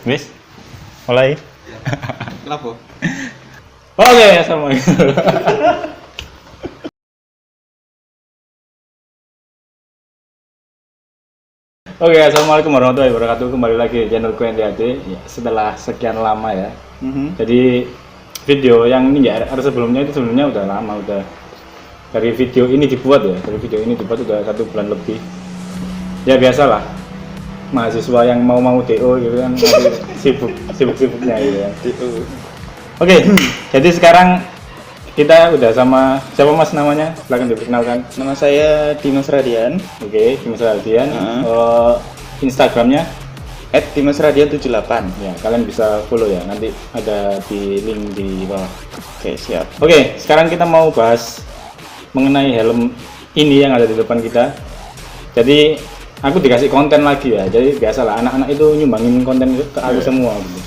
Wis, mulai. Kenapa? Oke, assalamualaikum. Oke, assalamualaikum warahmatullahi wabarakatuh. Kembali lagi di channel NTAD ya, setelah sekian lama ya. Jadi video yang ini ya ada sebelumnya udah lama, udah dari video ini dibuat ya. Dari video ini dibuat udah 1 bulan lebih. Ya biasalah, mahasiswa yang mau DO gitu kan masih sibuk-sibuknya gitu ya. DO. Oke, jadi sekarang kita udah sama siapa mas namanya? Silahkan diperkenalkan. Nama saya Dimas Radian. Oke, Dimas Radian. Instagramnya @dimasradian78. ya kalian bisa follow ya. Nanti ada di link di bawah. Oke, siap. Oke, sekarang kita mau bahas mengenai helm ini yang ada di depan kita. Jadi aku dikasih konten lagi ya. Jadi biasalah anak-anak itu nyumbangin konten ke aku semua. Gitu.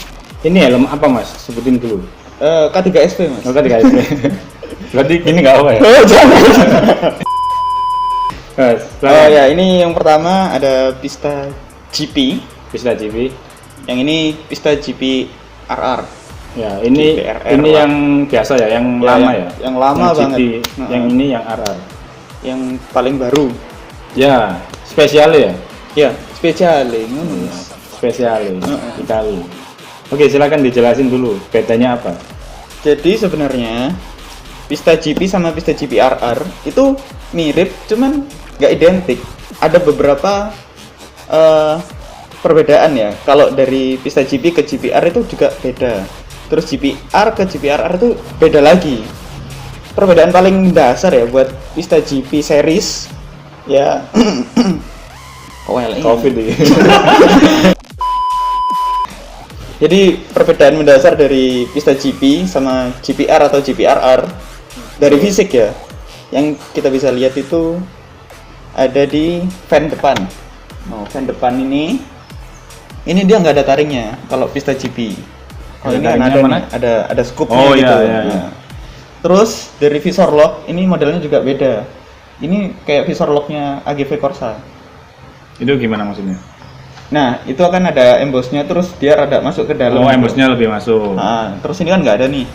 Ini helm apa mas? Sebutin dulu. K3SP mas. Oh, K3SP. Berarti gini nggak apa ya? Oh jangan. Oh Ya ini yang pertama ada Pista GP. Pista GP. Yang ini Pista GP RR. Ya ini GP RR ini lah. yang biasa ya, yang lama ya. Yang lama yang banget. GP, yang ini yang RR. Yang paling baru. Ya spesial ya. Ya spesial Spesial Itali. Oke, silakan dijelasin dulu bedanya apa. Jadi sebenarnya Pista GP sama Pista GP RR itu mirip, cuman nggak identik. Ada beberapa perbedaan ya. Kalau dari Pista GP ke GPR itu juga beda. Terus GPR ke GPRR itu beda lagi. Perbedaan paling dasar ya buat Pista GP series ya. Covid ini. Jadi perbedaan mendasar dari Pista GP sama GPR atau GPRR dari fisik ya. Yang kita bisa lihat itu ada di fan depan. Oh, fan depan ini dia nggak ada taringnya kalau Pista GP. Kalau ini kan ada mana? Nih, ada scoopnya Oh gitu. iya. Nah. Terus dari visor lock ini modelnya juga beda. Ini kayak visor locknya AGV Corsa. Itu gimana maksudnya? Nah, itu akan ada embossnya, terus dia rada masuk ke dalam. Oh, embossnya lebih masuk. Nah, terus ini kan nggak ada nih.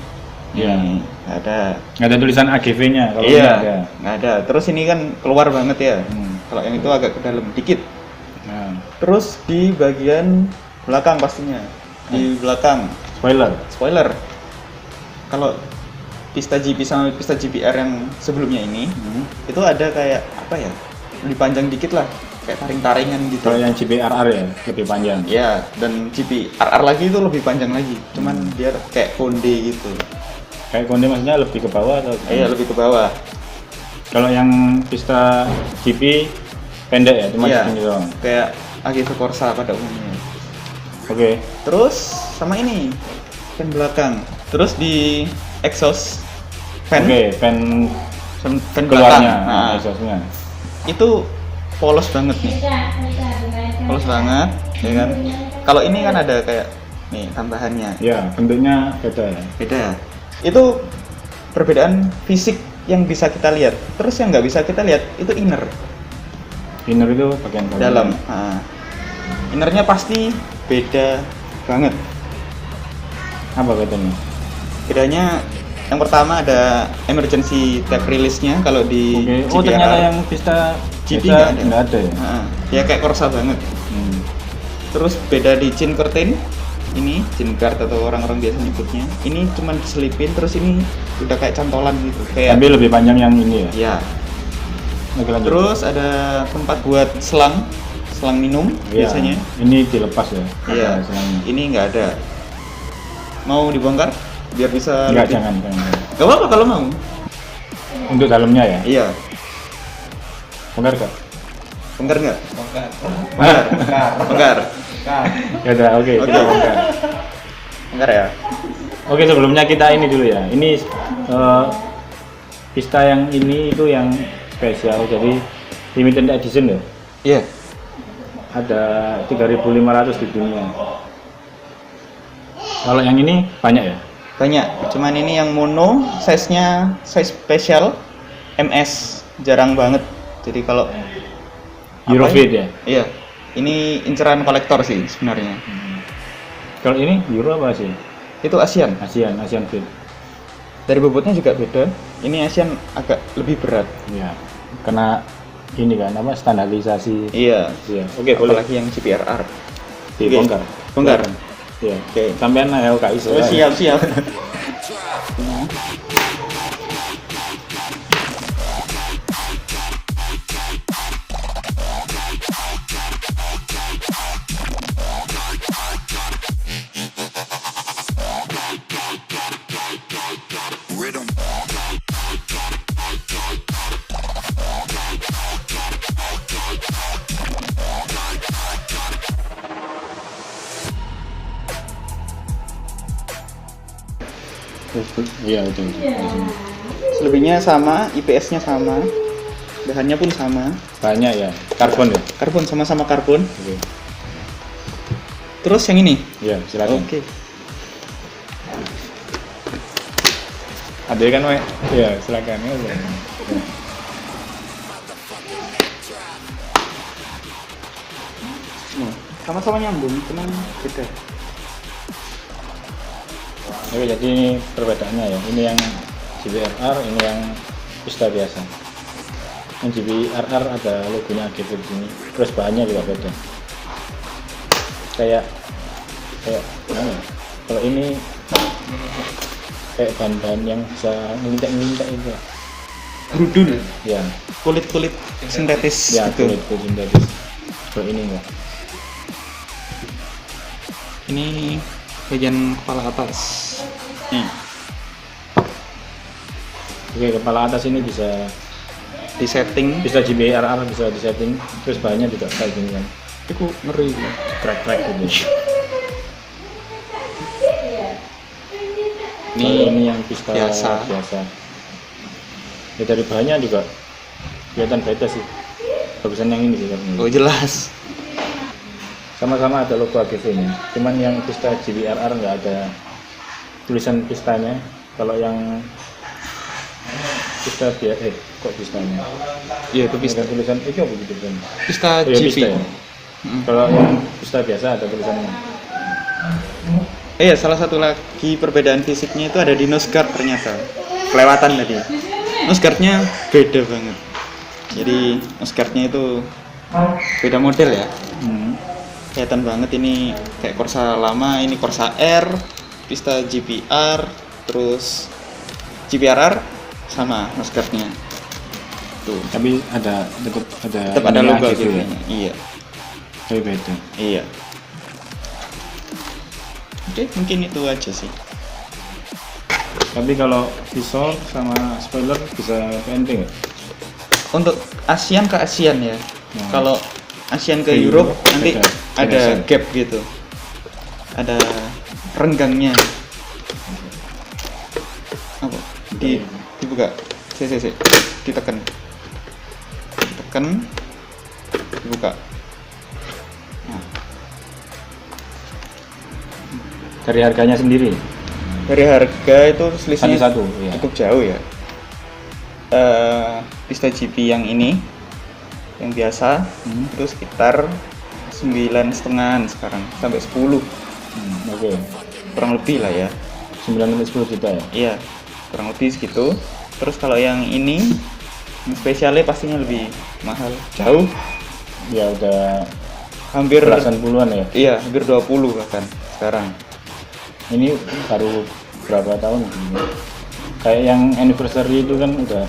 Iya. Nggak ada. Nggak ada tulisan AGV-nya kalau ini Iya, ada. nggak ada. Terus ini kan keluar banget ya. Kalau yang itu agak ke dalam dikit. Nah, Terus di bagian belakang pastinya. Di belakang spoiler. Kalau Pista GP sama Pista GPR yang sebelumnya ini, itu ada kayak apa ya? Lebih panjang dikit lah. Kayak taring-taringan gitu. kalau yang GPRR ya lebih panjang. Ya, dan GPRR lagi itu lebih panjang lagi. Cuman dia kayak konde gitu. Kayak konde maksudnya lebih ke bawah atau? Iya, lebih ke bawah. Kalau yang Pista GP pendek ya, cuma Iya, segini doang. kayak AGV Corsa pada umumnya. Oke. Terus sama ini fan belakang. Terus di exhaust fan, Oke, fan fan belakang. keluarnya, Nah, exhaustnya. itu polos banget nih. Polos banget, ya kan? Kalau ini kan ada kayak nih tambahannya. Ya, bentuknya beda ya. Beda. Itu perbedaan fisik yang bisa kita lihat. Terus yang nggak bisa kita lihat itu inner. Inner itu bagian Dalam. Nah, innernya pasti beda banget. Apa bedanya? Bedanya yang pertama ada emergency tab release-nya kalau di Oke. Oh, GPR. ternyata yang Pista GP nggak ada ya. Nah, ya kayak Corsa banget. Terus beda di chin curtain. Ini chin guard atau orang-orang biasa nyebutnya. Ini cuma diselipin, terus ini udah kayak cantolan gitu. Kayak Tapi lebih panjang yang ini ya. ya. Oke, lanjut. Terus ada tempat buat selang minum Iya, biasanya. ini dilepas ya. Iya. Ada selangnya. Ini nggak ada. Mau dibongkar biar bisa Enggak, lebih- jangan. Gak apa-apa kalau mau. Untuk dalamnya ya. Iya. Bongkar kak? Bongkar nggak? Bongkar. Bongkar. Ya udah, oke, kita bongkar. Bongkar ya. Oke, sebelumnya kita ini dulu ya. Ini Pista yang ini itu yang spesial, jadi limited edition ya. Iya. Ada 3.500 di dunia. Kalau yang ini banyak ya? Banyak. Cuman ini yang mono, size-nya size spesial MS. Jarang banget. Jadi kalau Eurofit ya? Iya. Ini inceran kolektor sih sebenarnya. Kalau ini Euro apa sih? Itu Asian. Asian Fit. Dari bobotnya juga beda. Ini Asian agak lebih berat. Ya. Karena ini kan apa standarisasi. Iya. Iya. Oke, boleh. Apalagi yang GPRR. Dibongkar. Bongkar. Iya. Oke. Sampean LKI Oh, siap. Iya, betul. Selebihnya sama, IPS-nya sama, bahannya pun sama. Banyak ya. Karbon ya. Karbon, sama-sama karbon. Oke. Terus yang ini? Iya, silakan. Oke. Ada kan, Wek? Iya, silakan. Ya. Sama-sama nyambung, cuman beda. Oke, jadi ini perbedaannya ya. Ini yang GPRR, ini yang pista biasa. Yang GPRR ada logonya AGV di sini. Terus bahannya juga beda. Kayak mana ya? Kalau ini kayak bahan-bahan yang bisa ngelintek itu. Brudul. Ya, Kulit-kulit sintetis ya gitu. kulit sintetis. Kalau ini enggak. Ini bagian kepala atas. Oke, kepala atas ini bisa Disetting. GPRR bisa disetting. Terus bahannya juga kayak gini kan. Itu ngeri. Crack gitu. Ini yang pista biasa. Ya dari bahannya juga kelihatan beda sih. Bagusan yang ini sih. Oh, jelas. Sama-sama ada logo AGV-nya. Cuman yang pista GPRR nggak ada tulisan pistanya. Kalau yang pista kok pistanya? Iya, itu pista. Ada tulisan itu apa gitu kan? Pista Oh, ya, GP. pista ya? Kalau yang pista biasa ada tulisannya. Iya, salah satu lagi perbedaan fisiknya itu ada di nose guard ternyata. Kelewatan tadi. Nose guard-nya beda banget. Jadi nose guard-nya itu beda model ya. Kelihatan banget ini kayak Corsa lama, ini Corsa R, pista GPR, terus GPRR sama nose guard-nya. Tuh. Tapi Tetap ada logo AGV gitu. ya. Iya. Tapi beda. Iya. Oke, mungkin itu aja sih. Tapi kalau visor sama spoiler bisa PNT nggak? Untuk ASEAN ke ASEAN ya. Nah. Kalau ASEAN ke Ke Europe Europe nanti beda. ada Beda. gap gitu. Ada renggangnya. Apa? Dibuka. Si. Ditekan. Dibuka. Nah, Dari harganya sendiri. dari harga itu selisihnya Satu-satu, iya. cukup jauh ya. Pista GP yang ini yang biasa itu sekitar 9,5 sekarang sampai 10 Oke. kurang lebih lah ya. 9-10 juta ya. Iya, kurang lebih segitu. Terus kalau yang ini yang spesialnya pastinya lebih mahal, jauh, Ya udah hampir belasan puluhan ya. iya, hampir 20 bahkan sekarang. Ini baru berapa tahun? Kayak yang anniversary itu kan udah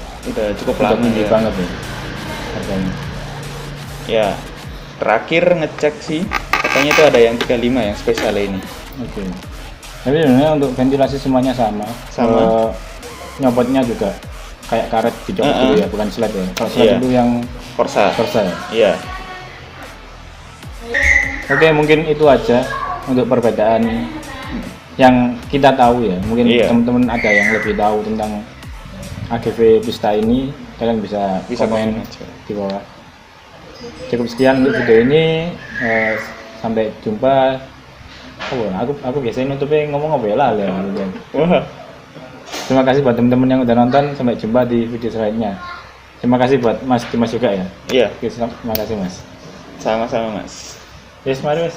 Cukup udah lama tinggi ya. banget ya harganya. Ya, terakhir ngecek sih katanya itu ada yang 35 yang spesial ini. Oke. Tapi sebenarnya untuk ventilasi semuanya sama. Sama. Nyopotnya juga kayak karet dicopot gitu ya, bukan slide ya. Kalau slide Iya. itu yang Corsa. ya. Iya. Oke, mungkin itu aja untuk perbedaan yang kita tahu ya. Mungkin Iya. teman-teman ada yang lebih tahu tentang AGV pista ini, kalian bisa komen aja. di bawah. Cukup sekian untuk video ini. Sampai jumpa. Oh, aku biasanya nutupnya ngomong apa ya lah. Wah, Terima kasih buat teman-teman yang udah nonton. Sampai jumpa di video selanjutnya. Terima kasih buat Mas Dimas juga ya. iya, Oke, terima kasih Mas. sama-sama Mas. Yes, mari Mas.